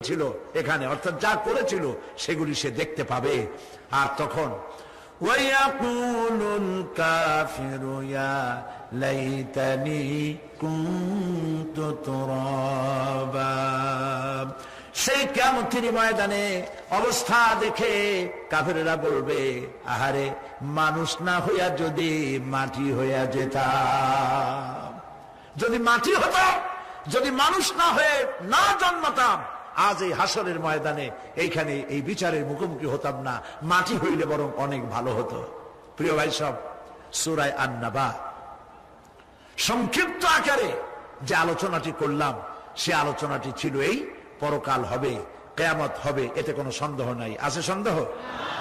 ছিল এখানে, অর্থাৎ যা করেছিল সেগুলি সে দেখতে পাবে। আর তখন ওয়ায়াকুলুল কাফিরু ইয়া লাইতানি কুনতু তুরাবা, সেই কিয়ামতের ময়দানে অবস্থা দেখে কাফেররা বলবে, আহারে মানুষ না হইয়া যদি মাটি হইয়া যেতাম, যদি মাটি হতাম, যদি মানুষ না হয়ে না জন্মাতাম, আজ এই হাসরের ময়দানে এইখানে এই বিচারের মুখোমুখি হতাম না, মাটি হইলে বরং অনেক ভালো হতো। প্রিয় ভাই সব, সূরা আন-নাবা সংক্ষিপ্ত আকারে যে আলোচনাটি করলাম, সে আলোচনাটি ছিল এই পরকাল হবে, কিয়ামত হবে, এতে কোনো সন্দেহ নাই। আছে সন্দেহ?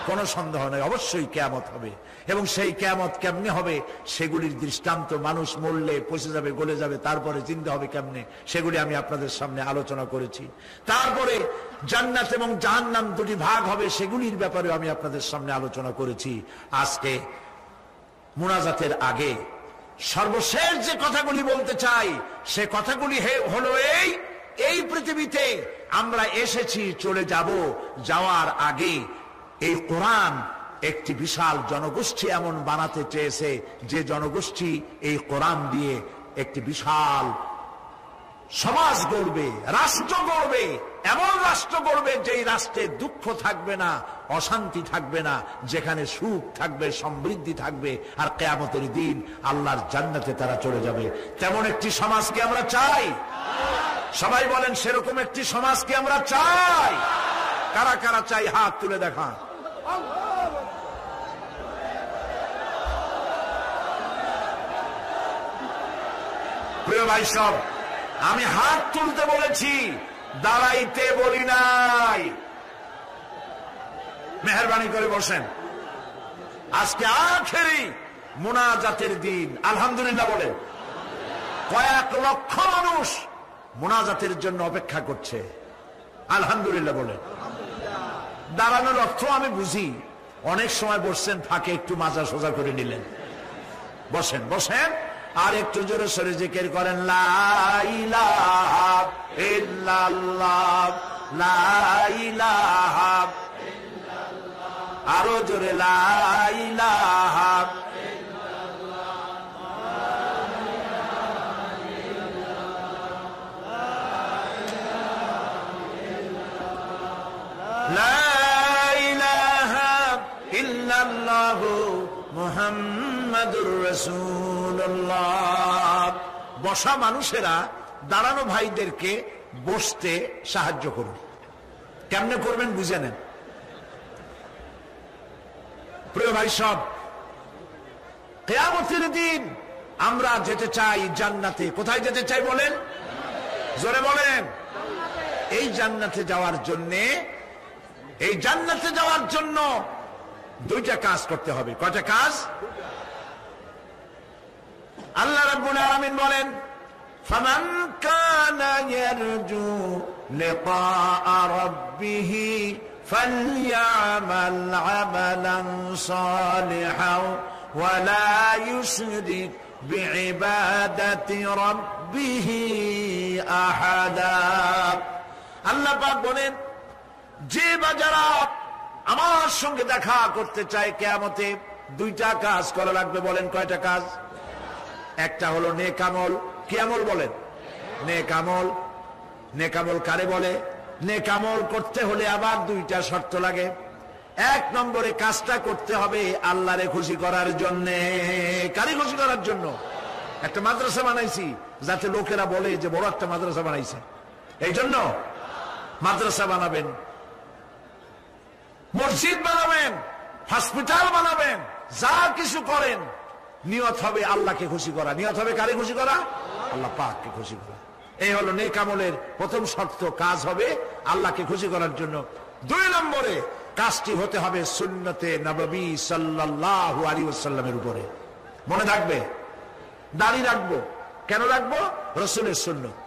কোনো সন্দেহ নাই, অবশ্যই কিয়ামত হবে। এবং সেই কিয়ামত কেমনে হবে সেগুলির দৃষ্টান্ত, মানুষ মরলে পচে যাবে, গলে যাবে, তারপরে জিন্দা হবে কেমনে, সেগুলি আমি আপনাদের সামনে আলোচনা করেছি। তারপরে জান্নাত এবং জাহান্নাম দুটি ভাগ হবে, সেগুলির ব্যাপারে আমি আপনাদের সামনে আলোচনা করেছি। আজকে মুনাজাতের আগে সর্বশেষ যে কথাগুলি বলতে চাই, সে কথাগুলি হলো এই পৃথিবীতে আমরা এসেছি, চলে যাব, যাওয়ার আগে এই কোরআন একটি বিশাল জনগোষ্ঠী এমন বানাতে চেয়েছে, যে জনগোষ্ঠী এই কোরআন দিয়ে একটি বিশাল সমাজ গড়বে, রাষ্ট্র গড়বে, এমন রাষ্ট্র গড়বে যেই রাষ্ট্রে দুঃখ থাকবে না, অশান্তি থাকবে না, যেখানে সুখ থাকবে, সমৃদ্ধি থাকবে, আর কিয়ামতের দিন আল্লাহর জান্নাতে তারা চলে যাবে। তেমন একটি সমাজকে আমরা চাই। সবাই বলেন, সেরকম একটি সমাজকে আমরা চাই। কারা কারা চাই হাত তুলে দেখা। প্রিয় ভাই সব, আমি হাত তুলতে বলেছি, দাঁড়াইতে বলি নাই। মেহেরবানি করে বসেন। আজকে আখেরি মুনাজাতের দিন, আলহামদুলিল্লাহ বলেন। কয়েক লক্ষ মানুষ মুনাজাতের জন্য অপেক্ষা করছে, আলহামদুলিল্লাহ বলেন। দাঁড়ানোর অর্থ আমি বুঝি, অনেক সময় বসছেন, ফাঁকে একটু মাজা সোজা করে নিলেন, বসেন বসেন, আর একটু জোরে সরে জিকির করেন, লা ইলাহা ইল্লাল্লাহ, লা ইলাহা ইল্লাল্লাহ, আরো জোরে লা ইলাহা মুহাম্মাদুর রাসূলুল্লাহ। বসা মানুষেরা দাঁড়ানো ভাইদেরকে বসতে সাহায্য করুন। কেমনে করবেন বুঝে নেন। প্রিয় ভাই সব, কিয়ামতের দিন আমরা যেতে চাই জান্নাতে। কোথায় যেতে চাই বলেন? জোরে বলেন। এই জান্নাতে যাওয়ার জন্য দুইটা কাজ করতে হবে। কয়টা কাজ? আল্লাহ রাব্বুল আলামিন বলেন, ফামান কানা ইয়ারজু লিকাআ রাব্বিহি ফালইআমাল আমালান সালিহান ওয়া লা ইউশরিক বিইবাদাতি রাব্বিহি আহাদা। আল্লাহ পাক বলেন, যে বাজারা আমার সঙ্গে দেখা করতে চায় কিয়ামতে, দুইটা কাজ করা লাগবে। বলেন কয়টা কাজ? একটা হলো নেক আমল। কি আমল বলেন? নেক আমল। নেক আমল কারে বলে? নেক আমল করতে হলে আবার দুইটা শর্ত লাগে। এক নম্বরে কাজটা করতে হবে আল্লাহরে খুশি করার জন্য। কারে খুশি করার জন্য? একটা মাদ্রাসা বানাইছি যাতে লোকেরা বলে যে বড় একটা মাদ্রাসা বানাইছে, এই জন্য মাদ্রাসা বানাবেন, মসজিদ বানাবেন, হসপিটাল বানাবেন, যা কিছু করেন নিয়ত হবে আল্লাহকে খুশি করা। নিয়ত হবে কারে খুশি করা? আল্লাহ পাককে খুশি করা। এই হলো নেক আমলের প্রথম শর্ত। কাজ হবে আল্লাহকে খুশি করার জন্য। দুই নম্বরে কাজটি হতে হবে সুন্নতে নববী সাল্লাল্লাহু আলাইহি ওয়াসাল্লামের উপরে। মনে থাকবে, দাড়ি রাখবো। কেন রাখবো? রাসূলের সুন্নত।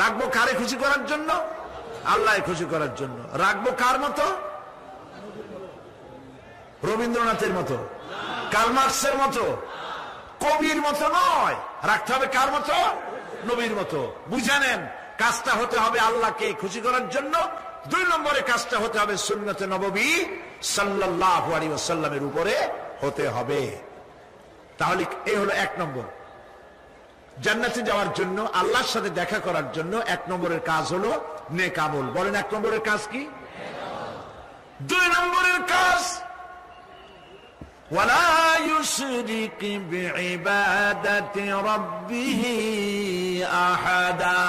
রাখবো কারে খুশি করার জন্য? আল্লাহকে খুশি করার জন্য। রাখবো কার মতো? রবীন্দ্রনাথের মতো, কার্ল মার্কসের মতো, কবির মতো নয়। রাখতে হবে কার মতো? নবীর মতো। বুঝে নেন, কাজটা হতে হবে আল্লাহকে খুশি করার জন্য, 2 নম্বরে কাজটা হতে হবে সুন্নতে নববী সাল্লাল্লাহু আলাইহি ওয়াসাল্লামের উপরে হতে হবে। তাহলে এই হলো 1 নম্বর। জান্নাতে যাওয়ার জন্য, আল্লাহর সাথে দেখা করার জন্য 1 নম্বরের কাজ হলো নেক আমল। বলেন 1 নম্বরের কাজ কি? 2 নম্বরের কাজ ওয়ালা ইউশরিক বিইবাদাতি রাব্বিহি আহাদা।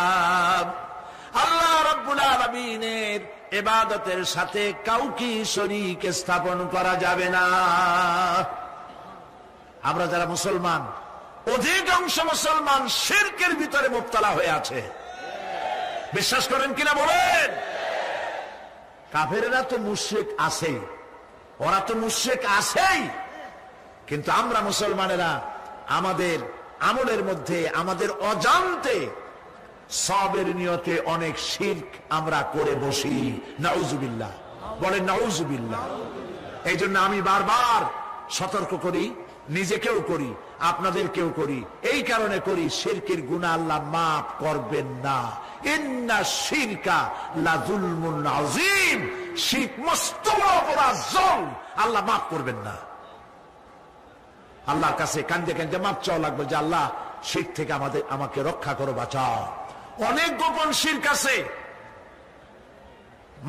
আল্লাহ রাব্বুল আলামিনের ইবাদতের সাথে কাউকে শরীক স্থাপন করা যাবে না। আমরা যারা মুসলমান, অধিকাংশ মুসলমান শিরকের ভিতরে মুবতলা হয়ে আছে। বিশ্বাস করেন কিনা বলেন? কাফেরেরা তো মুশরিক আছেই, ওরা তো মুশরিক আছেই, কিন্তু আমরা মুসলমানেরা আমাদের আমলের মধ্যে আমাদের অজান্তে সবের নিয়তে অনেক শিরক আমরা করে বসি। নাউজুবিল্লাহ, বলেন নাউজুবিল্লাহ। এই জন্য আমি বারবার সতর্ক করি, নিজেকেও করি, আপনাদেরকেও করি। এই কারণে করি, শিরকের গুনাহ আল্লাহ মাফ করবেন না। ইন্না শিরকা লাযুলমুন আযীম, শিরক মস্ত বড় অপরাধ, জুলম, আল্লাহ মাফ করবেন না। আল্লাহর কাছে কান্দে কান্দে মাফ চাওয়া লাগবে যে আল্লাহ শিরক থেকে আমাকে রক্ষা করো, বাঁচাও। অনেক গোপন শিরক আছে।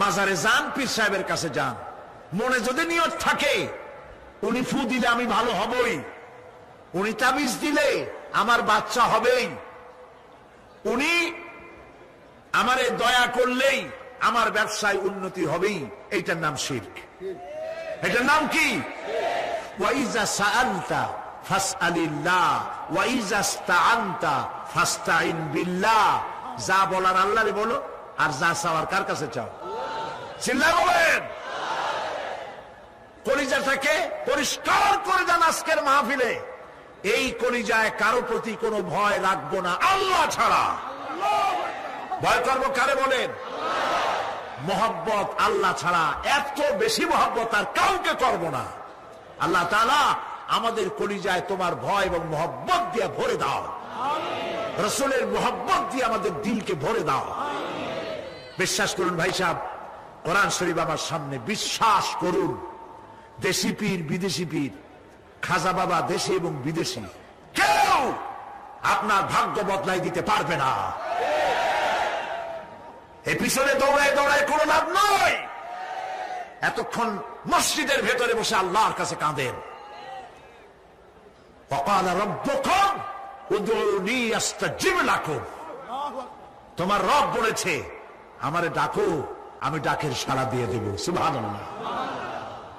মাজারে যান, পীর সাহেবের কাছে যান, মনে যদি নিয়ত থাকে উনি ফু দিলে আমি ভালো হবই, উনি তাবিজ দিলে আমার বাচ্চা হবেই, উনি আমারে দয়া করলেই আমার ব্যবসায় উন্নতি হবেই, এইটার নাম শিরক। এটার নাম কি? ওয়াইজা সাআলতা ফাসআলিল্লাহ ওয়াইজা ইসতাআনতা ফাসতাইন বিল্লাহ। যা বলার আল্লাহরে বলো, আর যা চাওয়ার কার কাছে চাও? চিল্লায় বলেন। কলিজাটাকে পরিষ্কার করে দেন আজকের মাহফিলে। এই কলিজায় কারো প্রতি কোনো ভয় রাখবো না আল্লাহ ছাড়া। ভয় করবো কারে বলেন? মহব্বত আল্লাহ ছাড়া, এত বেশি মহব্বত আর কাউকে করবো না। আল্লাহ তাআলা আমাদের কলিজায় তোমার ভয় এবং মহব্বত দিয়ে ভরে দাও, রাসূলের মহব্বত দিয়ে আমাদের দিলকে ভরে দাও। বিশ্বাস করুন ভাই সাহেব, কোরআন শরীফ আমার সামনে, বিশ্বাস করুন, দেশি পীর বিদেশি পীর, খাজা বাবা দেশি এবং বিদেশি, কেউ আপনার ভাগ্য বদলাই দিতে পারবে না। এই পিছনে দৌড়ায় দৌড়ায় কোনো লাভ নয়। এতক্ষণ মসজিদের ভেতরে বসে আল্লাহর কাছে কাঁদেন। ওয়াকালা রাব্বুকুম উদউনি আস্তাজিব লাকুম। তোমার রব বলেছে আমারে ডাকো, আমি ডাকের সাড়া দিয়ে দেব। সুবহানাল্লাহ।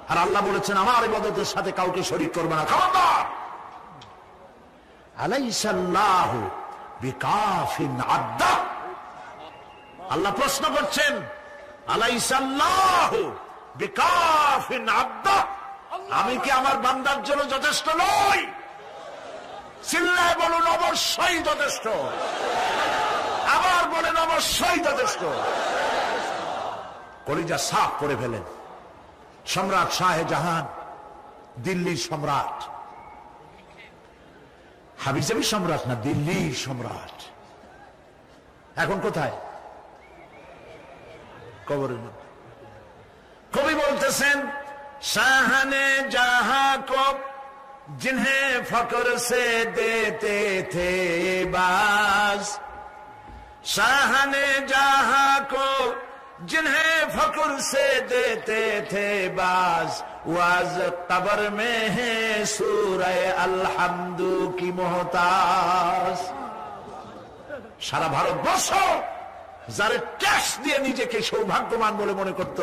আর আল্লাহ বলেছেন আমার ইবাদতের সাথে কাউকে শরীক করবে না। খবরদার। আলাইসাল্লাহু বিকাফিন আবদা। আল্লাহ প্রশ্ন করছেন, আলাইসাল্লাহু বিকাফিন আবদা, আমি কি আমার বান্দার জন্য যথেষ্ট নই? চিল্লায় বলুন অবশ্যই যথেষ্ট। আবার বলেন অবশ্যই যথেষ্ট। কলিজা সাফ করে ফেলেন। সম্রাট শাহজাহান, দিল্লির সম্রাট, হাবিজাবি সম্রাট না, দিল্লির সম্রাট। এখন কোথায়? কবরের মধ্যে। কবি বলতেছেন, শাহনে জাহাं को जिन्हें फक्र से देते थे बाज, शाहने जहां को जिन्हें फक्र से देते थे बाज, वाज कब्र में है सूरह अलहम्दु की मोहताज। সারা ভারতবর্ষ যারা ট্যাক্স দিয়ে নিজেকে সৌভাগ্যবান বলে মনে করত,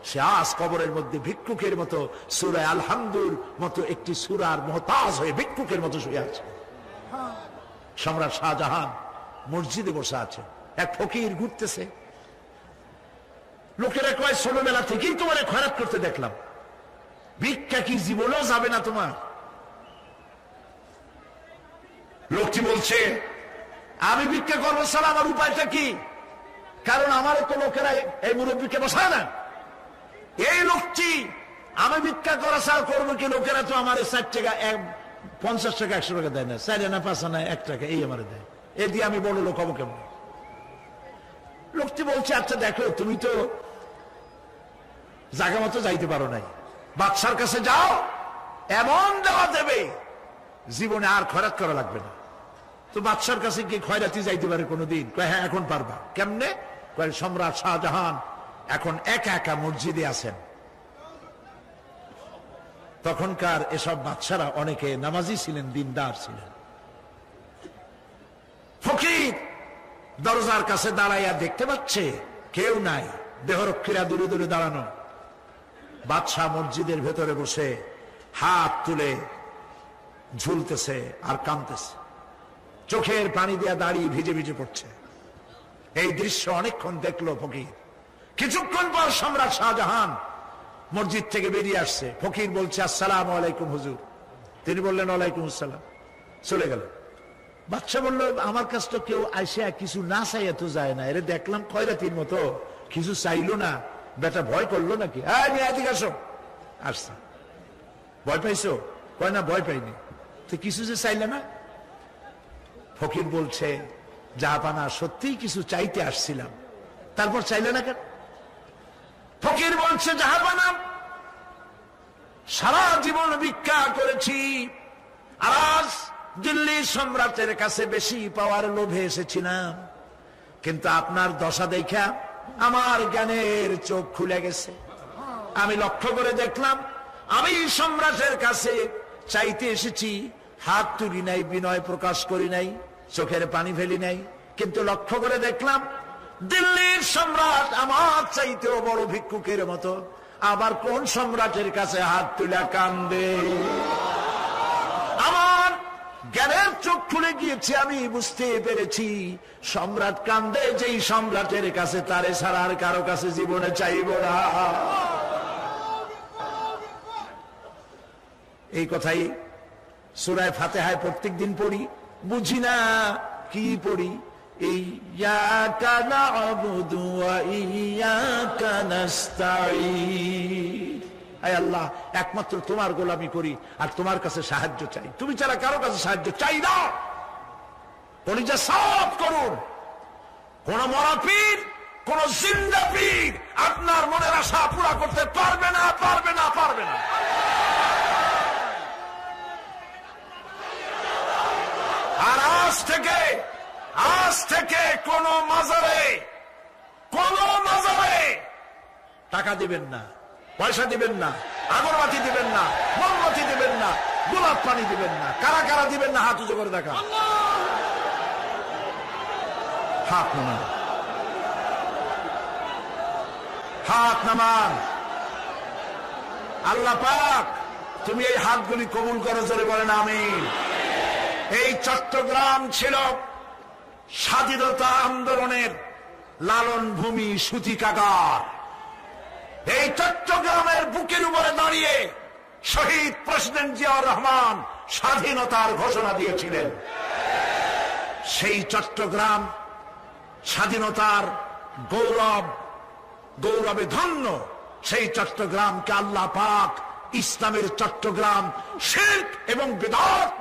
সে আজ কবরের মধ্যে ভিক্ষুকের মতো সূরা আলহামদুর মতো একটি সূরার মুহতাজ হয়ে ভিক্ষুকের মতো শুয়ে আছে। সম্রাট শাহজাহান মসজিদে বসে আছে, এক ফকির ঘুরতেছে। লোকেরা কয় ছোটবেলা থেকেই তোমার খয়রাত করতে দেখলাম, ভিক্ষা কি জীবনেও যাবে না তোমার? লোকটি বলছে, আমি ভিক্ষা করবো ছাড়া আমার উপায়টা কি? কারণ আমার তো লোকেরা এই মুরব্বীকে বসায় না। এই লোকটি আমি ভিক্ষা করা ছাড়া করবো কি? লোকেরা তো আমার 60 টাকা 50 টাকা 100 টাকা দেয় না, 4 আনা 5 আনা 1 টাকা এই আমার দেয়। এ দিয়ে আমি বড় লোক হবো কেমন? লোকটি বলছে, আচ্ছা দেখো, তুমি তো জায়গা মতো যাইতে পারো নাই, বাদশার কাছে যাও, এমন দেওয়া দেবে জীবনে আর খয়রাত করা লাগবে না। তো বাদশার কাছে কি খয়রাতি যাইতে পারে কোনোদিন? কয় হ্যাঁ, এখন পারবা। কেমনে? কয় সম্রাট শাহজাহান এখন একা একা মসজিদে আছেন। তখনকার এসব বাদশারা অনেকে নামাজি ছিলেন, দিনদার ছিলেন। ফকির দরজার কাছে দাঁড়াইয়া দেখতে পাচ্ছে কেউ নাই, দেহরক্ষীরা দূরে দূরে দাঁড়ানো। বাদশাহ মসজিদের ভেতরে বসে হাত তুলে ঝুলতেছে আর কাঁদতেছে, চোখের পানি দিয়া দাঁড়িয়ে ভিজে ভিজে পড়ছে। এই দৃশ্য অনেকক্ষণ দেখলো ফকির। কিছুক্ষণ পর সম্রাট শাহজাহান মসজিদ থেকে বেরিয়ে আসছে। ফকির বলছে, আসসালামু আলাইকুম হুজুর। তিনি বললেন, ওয়ালাইকুম আসসালাম। চলে গেল। বাদশা বলল, আমার কাছ তো কেউ আইসা কিছু না চাইয়া তো যায় না, এরে দেখলাম খয়রাতির মতো কিছু চাইলো না, বেটা ভয় করলো নাকি? এদিকে আসো। আসছে। ভয় পাইছো? কয় না, ভয় পাইনি। তো কিছু যে চাইলে না? ফকির বলছে, জাহাপানা সত্যিই কিছু চাইতে আসছিলাম, তারপর চাইলে না কেন? ফকির বলছে, জাহাপানা সারা জীবন ভিক্ষা করেছি, আর আজ দিল্লির সম্রাটের কাছে বেশি পাওয়ার লোভে এসেছিলাম, কিন্তু আপনার দশা দেখা আমার জ্ঞানের চোখ খুলে গেছে। আমি লক্ষ্য করে দেখলাম, আমি সম্রাটের কাছে চাইতে এসেছি, হাত তুলি নাই, বিনয় প্রকাশ করি নাই, চোখের পানি ফেলি নাই, কিন্তু লক্ষ্য করে দেখলাম দিল্লির সম্রাট আমার চাইতেও বড় ভিক্ষুকের মতো। আবার কোন সম্রাটের কাছে হাত তুলে কান্দে? আমার জ্ঞানের চোখ খুলে গিয়েছে, আমি বুঝতে পেরেছি সম্রাট কান্দে যেই সম্রাটের কাছে, তারে ছাড়া আর কারো কাছে জীবনে চাইব না। এই কথাই সূরা ফাতিহায় প্রত্যেক দিন পড়ি, বুঝি না কি পড়ি। ইয়্যাকা না'বুদু ওয়া ইয়্যাকা নাস্তাঈন। আয় আল্লাহ, একমাত্র তোমার গোলামি করি আর তোমার কাছে সাহায্য চাই, তুমি ছাড়া কারো কাছে সাহায্য চাই না। কলিজা সাফ করুন। কোন মরা পীর, কোন জিন্দা পীর আপনার মনের আশা পুরা করতে পারবে না, পারবে না, পারবে না। আর আজ থেকে কোন মাজারে টাকা দিবেন না, পয়সা দিবেন না, আগরবাতি দিবেন না, মোমবাতি দিবেন না, গোলাপ পানি দিবেন না। কারা কারা দিবেন না? হাত উঁচু করে দেখা। হাত নামান, হাত নামান। আল্লাহ পাক তুমি এই হাতগুলি কবুল করো, জোরে বলেন আমিন। এই চট্টগ্রাম ছিল স্বাধীনতা আন্দোলনের লালন ভূমি, সূতিকাগার। এই চট্টগ্রামের বুকের উপরে দাঁড়িয়ে শহীদ প্রেসিডেন্ট জিয়াউর রহমান স্বাধীনতার ঘোষণা দিয়েছিলেন। সেই চট্টগ্রাম স্বাধীনতার গৌরবে ধন্য। সেই চট্টগ্রামকে আল্লাহ পাক ইসলামের চট্টগ্রাম, শিরক এবং বিদআত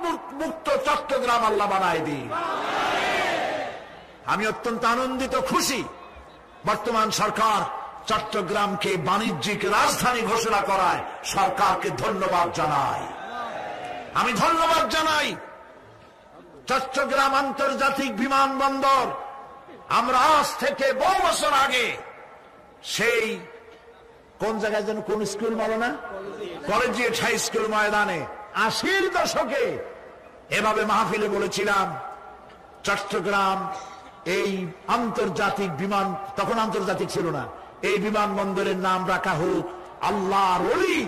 মুক্ত চট্টগ্রাম আল্লাহ বানায় দিন। আমি অত্যন্ত আনন্দিত, খুশি বর্তমান সরকার চট্টগ্রামকে বাণিজ্যিক রাজধানী ঘোষণা করায় সরকারকে ধন্যবাদ জানাই। আমি ধন্যবাদ জানাই চট্টগ্রাম আন্তর্জাতিক বিমানবন্দর। আমরা আজ থেকে বহু বছর আগে সেই কোন জায়গায় যেন, কোন স্কুল মাওলানা কলেজিয়েট হাই স্কুল ময়দানে 80-র দশকে এভাবে মাহফিলে বলেছিলাম, চট্টগ্রাম এই আন্তর্জাতিক বিমান, তখন আন্তর্জাতিক ছিল না, এই বিমানবন্দরের নাম রাখা হোক আল্লাহর ওলি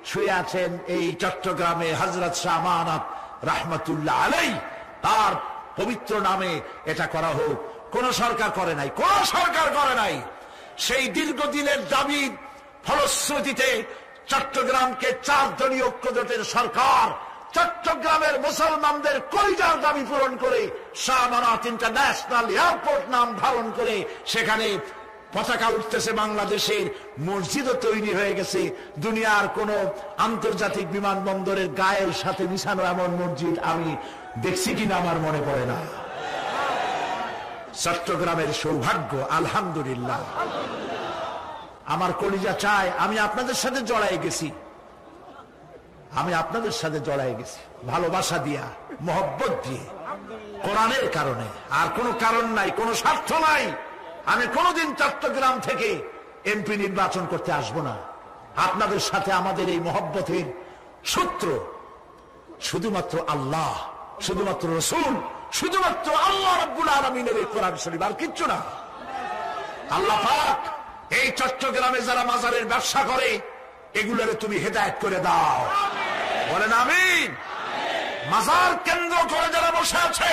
শুয়ে আছেন এই চট্টগ্রামে হযরত শাহ আমানত রাহমাতুল্লাহ আলাইহি, তার পবিত্র নামে এটা করা হোক। কোন সরকার করে নাই, কোন সরকার করে নাই। সেই দীর্ঘদিনের দাবির ফলশ্রুতিতে চট্টগ্রামকে 4 দলীয় ঐক্যজোটের সরকার চট্টগ্রামের মুসলমানদের কলিজার দাবি পূরণ করে শাহ আমানত ইন্টারন্যাশনাল এয়ারপোর্ট নাম ধারণ করে সেখানে পতাকা উঠতেছে বাংলাদেশের। মসজিদও তৈরি হয়ে গেছে। দুনিয়ার কোন আন্তর্জাতিক বিমানবন্দরের গায়ের সাথে মিশানো এমন মসজিদ আমি দেখছি কিনা আমার মনে পড়ে না। চট্টগ্রামের সৌভাগ্য, আলহামদুলিল্লাহ। আমার কলিজা চায় আমি আপনাদের সাথে জড়াই গেছি, ভালোবাসা দিয়া, মহব্বত দিয়ে, কোরআনের কারণে, আর কোনো কারণ নাই, কোনো স্বার্থ নাই। আমি কোনোদিন চট্টগ্রাম থেকে এমপি নির্বাচন করতে আসবো না। আপনাদের সাথে আমাদের এই মহব্বতের সূত্র শুধুমাত্র আল্লাহ, শুধুমাত্র রাসূল, শুধুমাত্র আল্লাহ রাব্বুল আলামিনের এই কোরআন শরীফ, আর কিচ্ছু না। আল্লাহ পাক এই চট্টগ্রামে যারা মাজারের ব্যবসা করে এগুলোরে তুমি হেদায়েত করে দাও, বলেন আমিন। মাজার কেন্দ্র করে যারা বসে আছে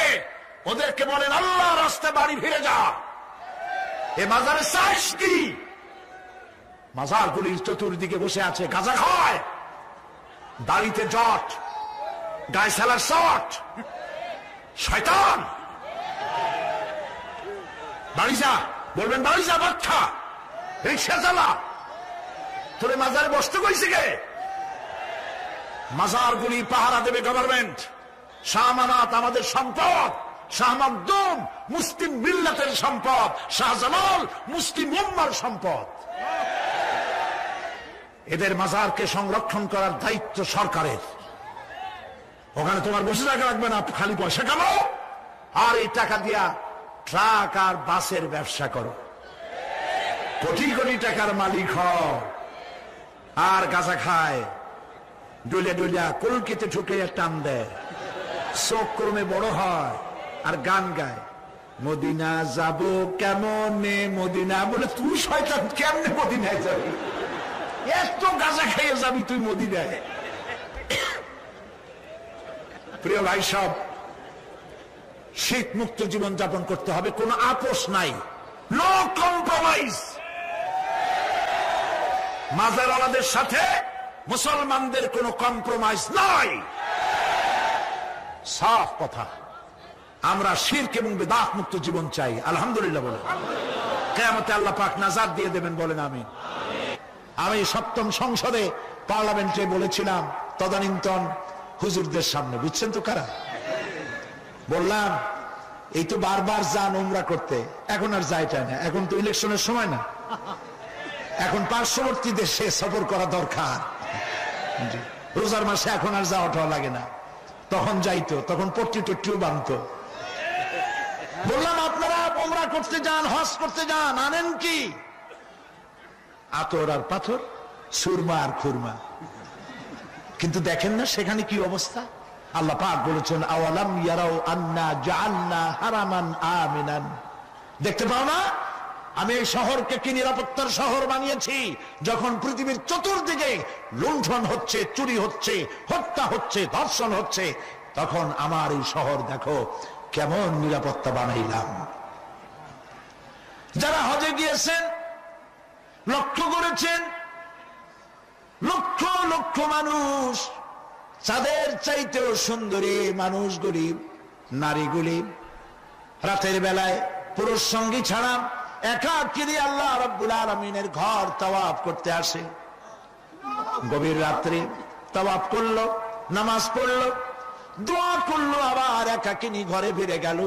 ওদেরকে বলেন আল্লাহর রাস্তায় বাড়ি ফিরে যা। এ মাজারে চাষ কি? মাজারগুলির চতুর্দিকে বসে আছে, গাঁজা খায়, দাড়িতে জট, গায়ে সালার শট, শয়তান। বাড়ি যা, বলবেন বাড়ি যা বাচ্চা, রিক্সা চালা, তোরে মাজারে বসতে কইছে কে? মাজারগুলি পাহারা দেবে গভর্নমেন্ট। শাহ আমানত আমাদের সম্পদ, শাহ মাকদুম মুসলিম মিল্লাতের সম্পদ, শাহজালাল মুসলিম উম্মার সম্পদ। এদের মাজারকে সংরক্ষণ করার দায়িত্ব সরকারের। ওখানে তোমার বসে থাকা লাগবে না, খালি পয়সা কামাও আর এই টাকা দিয়া ট্রাক আর বাসের ব্যবসা করো, কোটি কোটি টাকার মালিক হও। আর গাঁজা খায়, ডলিয়া ডলিয়া কলকিতে ঢুকে টান দেয়, চোখ কর্মে বড় হয় আর গান গায়, মদিনা যাব কেমনে মদিনা। বলে তুই শয়তান, কেমনে মদিনায় যাবি? এত গাঁজা খাইয়ে যাবি তুই মদিনায়? প্রিয় ভাই সব, শীত মুক্ত জীবন যাপন করতে হবে, কোনো আপোষ নাই, নো কম্প্রোমাইজ। মাজারওয়ালাদের সাথে মুসলমানদের কোনো কম্প্রোমাইজ নাই, সাফ কথা। আমরা শিরক এবং বিদআত মুক্ত জীবন চাই, আলহামদুলিল্লাহ বলে। কিয়ামতে আল্লাহ পাক নাজাত দিয়ে দেবেন, বলেন আমিন। আমি সপ্তম সংসদে পার্লামেন্টে বলেছিলাম তদানীন্তন হুজুরদের সামনে, বুঝছেন তো কারা? বললাম এই তো বারবার যান উমরা করতে, এখন আর যাইটা না, এখন তো ইলেকশনের সময় না, এখন পার্শ্ববর্তী দেশে সফর করা দরকার। রোজার মাসে এখন আর যাওয়াটাও লাগে না, তখন যাইতো, তখন পট্টি টট্টিও বাঁধতো। বললাম আপনারা উমরা করতে যান, হজ করতে যান, আনেন কি? আতর আর পাথর, সুরমা আর খুরমা। কিন্তু দেখেন না সেখানে কি অবস্থা। আল্লাহ পাক বলেছেন আওয়ালাম ইয়ারাউ আন্না জাআলনা হারামান আমিনান। দেখতে পাও না আমি এই শহরকে কি নিরাপত্তার শহর বানিয়েছি? যখন পৃথিবীর চতুর্দিকে লুণ্ঠন হচ্ছে, চুরি হচ্ছে, হত্যা হচ্ছে, ধর্ষণ হচ্ছে, তখন আমার এই শহর দেখো কেমন নিরাপত্তা বানাইলাম। যারা হজে গিয়েছেন লক্ষ্য করেছেন লক্ষ লক্ষ মানুষ, তাদের চাইতেও সুন্দরী মানুষগুলি, নারীগুলি রাতের বেলায় পুরুষ সঙ্গী ছাড়া একাকিনী আল্লাহ রাব্বুল আলামিনের ঘর তাওয়াফ করতে আসে। গভীর রাত্রে তাওয়াফ করলো, নামাজ পড়লো, দোয়া করলো, আবার একাকিনী ঘরে ফিরে গেল।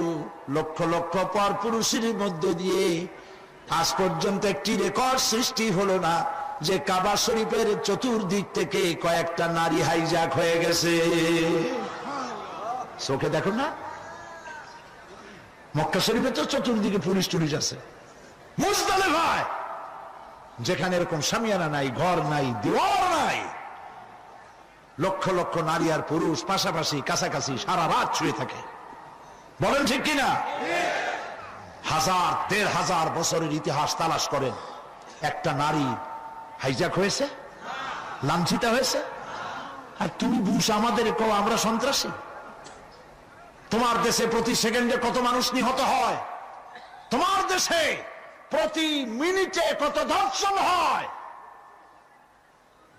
লক্ষ লক্ষ পর পুরুষের মধ্য দিয়ে আজ পর্যন্ত একটি রেকর্ড সৃষ্টি হলো না যে কাবা শরীফের চতুর্দিক থেকে কয়েকটা নারী হাইজ্যাক হয়ে গেছে। চোখে দেখো না, মক্কা শরীফে তো চতুর্দিকে পুলিশ টুলিশ আছে। মুজদালিফায় যেখানে এরকম শামিয়ানা নাই, ঘর নাই, দেওয়াল নাই, লক্ষ লক্ষ নারী আর পুরুষ পাশাপাশি কাছাকাছি সারা রাত শুয়ে থাকে। বলেন ঠিক কিনা? 1000-1500 বছরের ইতিহাস তালাশ করেন, একটা নারী হাইজ্যাক হয়েছে, লাঞ্ছিত হয়েছে? আর তুমি বুশ আমাদের কও আমরা সন্ত্রাসী? তোমার দেশে প্রতি সেকেন্ডে কত মানুষ নিহত হয়? তোমার দেশে প্রতি মিনিটে কত ধর্ষণ হয়?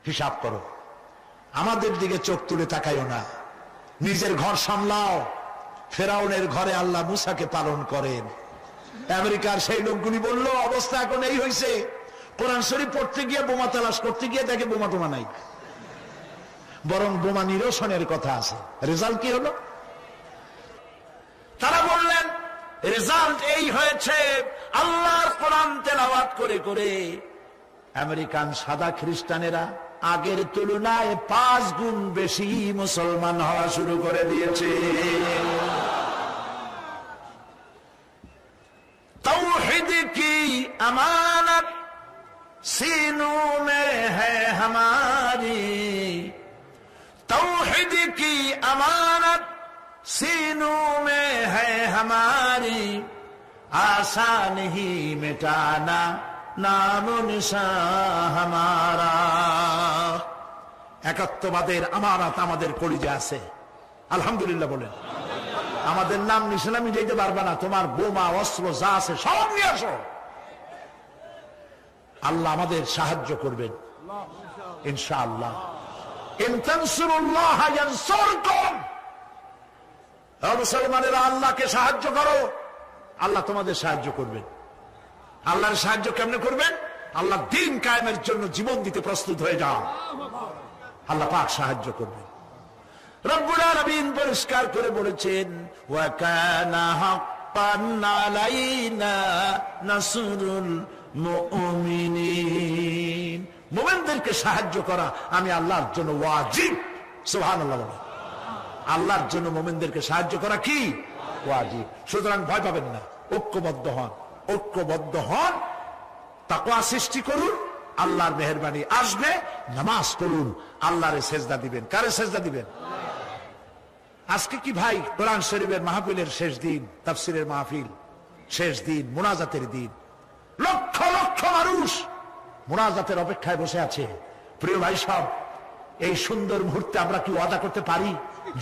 হিসাব করো। আমাদের দিকে চোখ তুলে তাকাইও না, নিজের ঘর সামলাও। ফেরাউনের ঘরে আল্লাহ মুসাকে পালন করেন। আমেরিকার সেই লোকগুলি বললো অবস্থা এখন এই হয়েছে, কোরআন শরীফ পড়তে গিয়ে বোমা তালাশ করতে গিয়ে দেখে বোমা টোমা নাই, বরং বোমা নিরসনের কথা আছে। রেজাল্ট কি হলো? তারা বললেন রেজাল্ট এই হয়েছে, আল্লাহর কোরআন তেলাওয়াত করে করে আমেরিকান সাদা খ্রিস্টানেরা আগের তুলনায় 5 গুণ বেশি মুসলমান হওয়া শুরু করে দিয়েছে। तौहीद की अमानत सीनों में है हमारी, तौहीद की अमानत सीनों में है हमारी, आसान ही मिटाना नामो निशान हमारा। একাত্মবাদের আমানত আমাদের কলিজা আছে, আলহামদুলিল্লাহ বলেন। আমাদের নাম নিশানা মিটাইতে পারবে না, তোমার বোমা অস্ত্র যা আছে সব নিয়ে আসো। আল্লাহ আমাদের সাহায্য করবেন ইনশাআল্লাহ। ইন তানসুরুল্লাহ ইয়ানসুরকুম, মুসলমানেরা আল্লাহকে সাহায্য করো, আল্লাহ তোমাদের সাহায্য করবেন। আল্লাহর সাহায্য কেমনে করবেন? আল্লাহ দ্বীন কায়েমের জন্য জীবন দিতে প্রস্তুত হয়ে যাও, আল্লাহ পাক সাহায্য করবেন। রব্বুল আলামিন পরিষ্কার করে বলেছেন, ওয়া কানা হাক্কান আলাইনা নাসরুল মুমিনিন, মুমিনদেরকে সাহায্য করা আমি আল্লাহর জন্য ওয়াজিব। সুবহানাল্লাহ বলেন। আল্লাহর জন্য মুমিনদেরকে সাহায্য করা কি ওয়াজিব। সুতরাং ভয় পাবেন না, ঐক্যবদ্ধ হন, ঐক্যবদ্ধ হন, তাকওয়া সৃষ্টি করুন, আল্লাহর মেহেরবানি আসবে। নামাজ পড়ুন, আল্লাহরে সেজদা দিবেন। কারে সেজদা দিবেন? আজকে কি ভাই কোরআন শরীফের মাহফিলের শেষ দিন, তাফসীরের মাহফিল শেষ দিন, মুনাজাতের দিন, লক্ষ লক্ষ মানুষ মুনাজাতের অপেক্ষায় বসে আছে। প্রিয় ভাই সব, এই সুন্দর মুহূর্তে আমরা কি ওয়াদা করতে পারি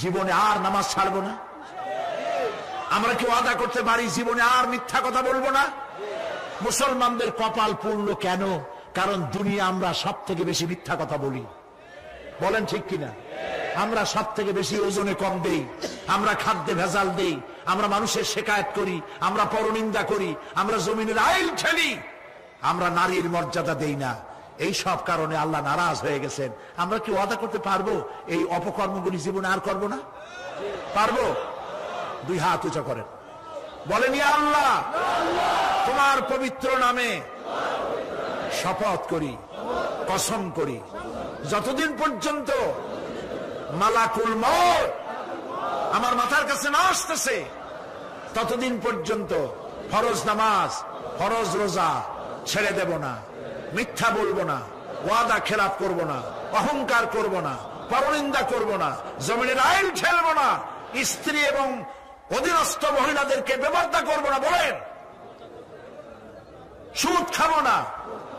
জীবনে আর নামাজ ছাড়বো না? আমরা কি ওয়াদা করতে পারি জীবনে আর মিথ্যা কথা বলবো না? মুসলমানদের কপাল পূর্ণ কেন? কারণ দুনিয়া আমরা সব থেকে বেশি মিথ্যা কথা বলি, বলেন ঠিক কিনা? আমরা সব থেকে বেশি ওজনে কম দেই, আমরা খাদ্যে ভেজাল দেই, আমরা মানুষের শেকায়েত করি, আমরা পরনিন্দা করি, আমরা জমিনের আইল ঠেলি, আমরা নারীর মর্যাদা দেই না। এই সব কারণে আল্লাহ নারাজ হয়ে গেছেন। আমরা কি ওয়াদা করতে পারবো এই অপকর্মগুলি জীবনে আর করবো না? পারবো? দুই হাত উঁচা করেন, বলেন, ইয়া আল্লাহ, তোমার পবিত্র নামে শপথ করি, কসম করি, যতদিন পর্যন্ত মালাকুল মউত আমার মাথার কাছে না আসতেছে ততদিন পর্যন্ত ফরজ নামাজ, ফরজ রোজা ছেড়ে দেব না, মিথ্যা বলবো না, ওয়াদা খেলাপ করব না, অহংকার করব না, পরনিন্দা করব না, জমিনের আইন ঠেলবো না, স্ত্রী এবং অধীনস্থ মহিলাদেরকে বেপরদা করব না, বলেন, সুদ খাবো না,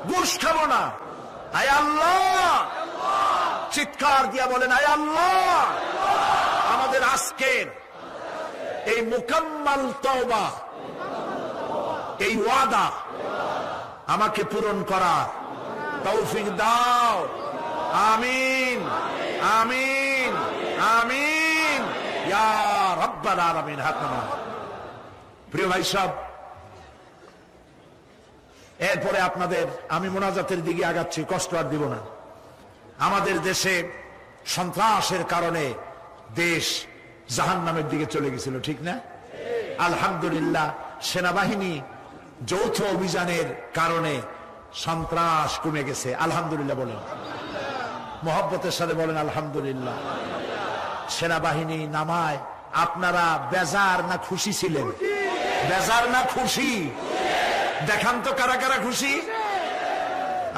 ঘুষ খাবো না। আয় আল্লাহ, চিৎকার দিয়া বলেন, আয় আল্লাহ, আমাদের আজকের এই মুকাম্মাল তওবা, এই ওয়াদা আমাকে পূরণ করার তৌফিক দাও। আমিন, আমিন, আমিন ইয়া রাব্বাল আলামিন। হাত নামান। প্রিয় ভাই সব, এরপরে আপনাদের আমি মোনাজাতের দিকে আগাচ্ছি, কষ্ট আর দিব না। আমাদের দেশে সন্ত্রাসের কারণে দেশ জাহান্নামের দিকে চলে গেছিল, ঠিক না? আলহামদুলিল্লাহ, সেনাবাহিনী যৌথ অভিযানের কারণে সন্ত্রাস কমে গেছে, আলহামদুলিল্লাহ বলেন, মহব্বতের সাথে বলেন আলহামদুলিল্লাহ। সেনাবাহিনী নামায় আপনারা বেজার না খুশি ছিলেন? বেজার না খুশি? দেখান তো কারা কারা খুশি।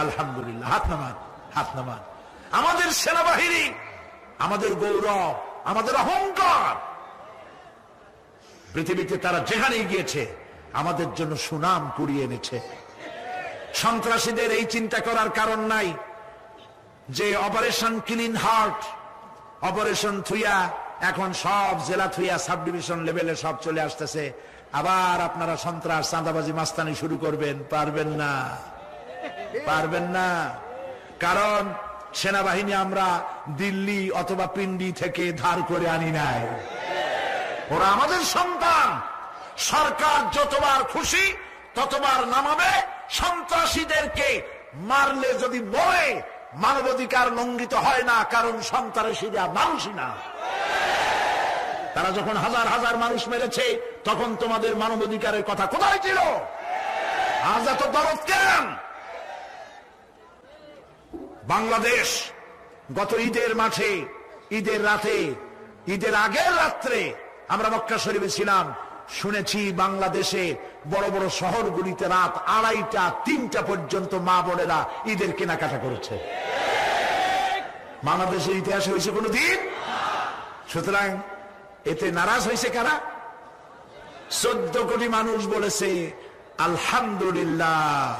আলহামদুলিল্লাহ, হাত নামান, হাত নামান। আমাদের সেনাবাহিনী আমাদের গৌরব, আমাদের অহংকার। পৃথিবীতে তারা যেখানেই গিয়েছে আমাদের জন্য সুনাম কুড়িয়ে এনেছে। সন্ত্রাসীদের এই চিন্তা করার কারণ নাই যে অপারেশন ক্লিন হার্ট, অপারেশন থুইয়া এখন সব জেলা থুইয়া সাব ডিভিশন লেভেলে সব চলে আসতেছে। আবার আপনারা সন্ত্রাস, চাঁদাবাজি, মাস্তানি শুরু করবেন? পারবেন না, পারবেন না। কারণ সেনাবাহিনী আমরা দিল্লি অথবা পিন্ডি থেকে ধার করে আনি নাই, ওরা আমাদের সন্তান। সরকার যতবার খুশি ততবার নামাবে। সন্ত্রাসীদেরকে মারলে যদি মরে মানবাধিকার লঙ্ঘিত হয় না, কারণ সন্ত্রাসীরা মানুষই না। তারা যখন হাজার হাজার মানুষ মেরেছে তখন তোমাদের মানবাধিকারের কথা কোথায় ছিল? আজ এত দরদ কেন? বাংলাদেশ গত ঈদের মাঠে, ঈদের রাতে, ঈদের আগের রাত্রে আমরা মক্কা শরীফে ছিলাম, শুনেছি বাংলাদেশে বড় বড় শহরগুলিতে রাত 2:30, 3টা পর্যন্ত মা বোনেরা ঈদের কেনাকাটা করেছে। বাংলাদেশের ইতিহাসে হয়েছে কোনদিন? সুতরাং এতে নারাজ হয়েছে কারা? 14 কোটি মানুষ বলেছে আলহামদুলিল্লাহ,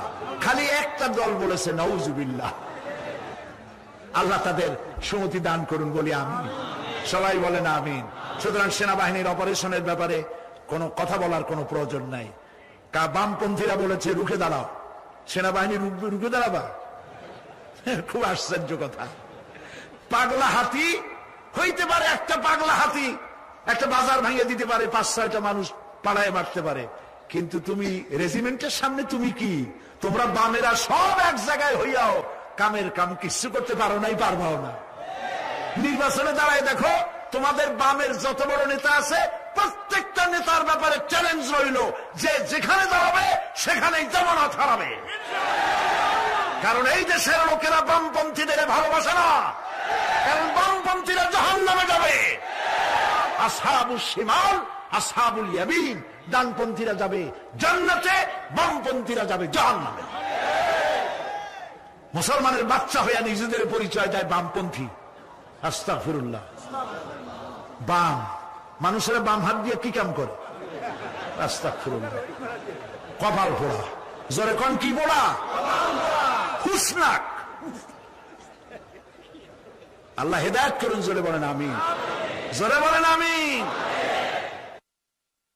খালি একটা দল বলেছে নাউজুবিল্লাহ। আল্লাহ তাদের সুমতি দান করুন বলি আমিন। সবাই বলেন আমিন। সুতরাং সেনাবাহিনীর অপারেশনের ব্যাপারে কোনো কথা বলার কোনো প্রয়োজন নাই। বামপন্থীরা বলেছে রুখে দাঁড়াও, সেনাবাহিনী রুখে দাঁড়াবা? খুব আশ্চর্য কথা। পাগলা হাতি হইতে পারে, একটা পাগলা হাতি একটা বাজার ভাঙিয়ে দিতে পারে, 5-6টা মানুষ পাড়ায় মারতে পারে, কিন্তু তুমি রেজিমেন্টের সামনে তুমি কি? তোমরা বামেরা সব এক জায়গায় হইয়াও কামের কাম কিছু করতে পারো নাই, পারবাও না। নির্বাচনে দাঁড়ায় দেখো, তোমাদের বামের যত বড় নেতা আছে প্রত্যেকটা নেতার ব্যাপারে চ্যালেঞ্জ রইল যে যেখানে দাঁড়াবে সেখানেই জামানত হারাবে। কারণ এই দেশের লোকেরা বামপন্থীদের ভালোবাসে না, কারণ বামপন্থীরা জাহান্নামে যাবে। আসহাবুশ শিমাল, আসহাবুল ইয়ামিন, ডানপন্থীরা যাবে জান্নাতে, বামপন্থীরা যাবে জাহান্নামে। মুসলমানের বাচ্চা হইয়া নিজেদের পরিচয় দেয় বামপন্থী। আস্তাগফিরুল্লাহ। বাম মানুষেরা বাম হাত দিয়ে কি কাম করে? আস্তাগফিরুল্লাহ। কপাল পোড়া, জোরে কোন কি পোড়া? হুসনাক। আল্লাহ হেদায়েত করুন, জোরে বলেন আমিন, জোরে বলেন আমিন।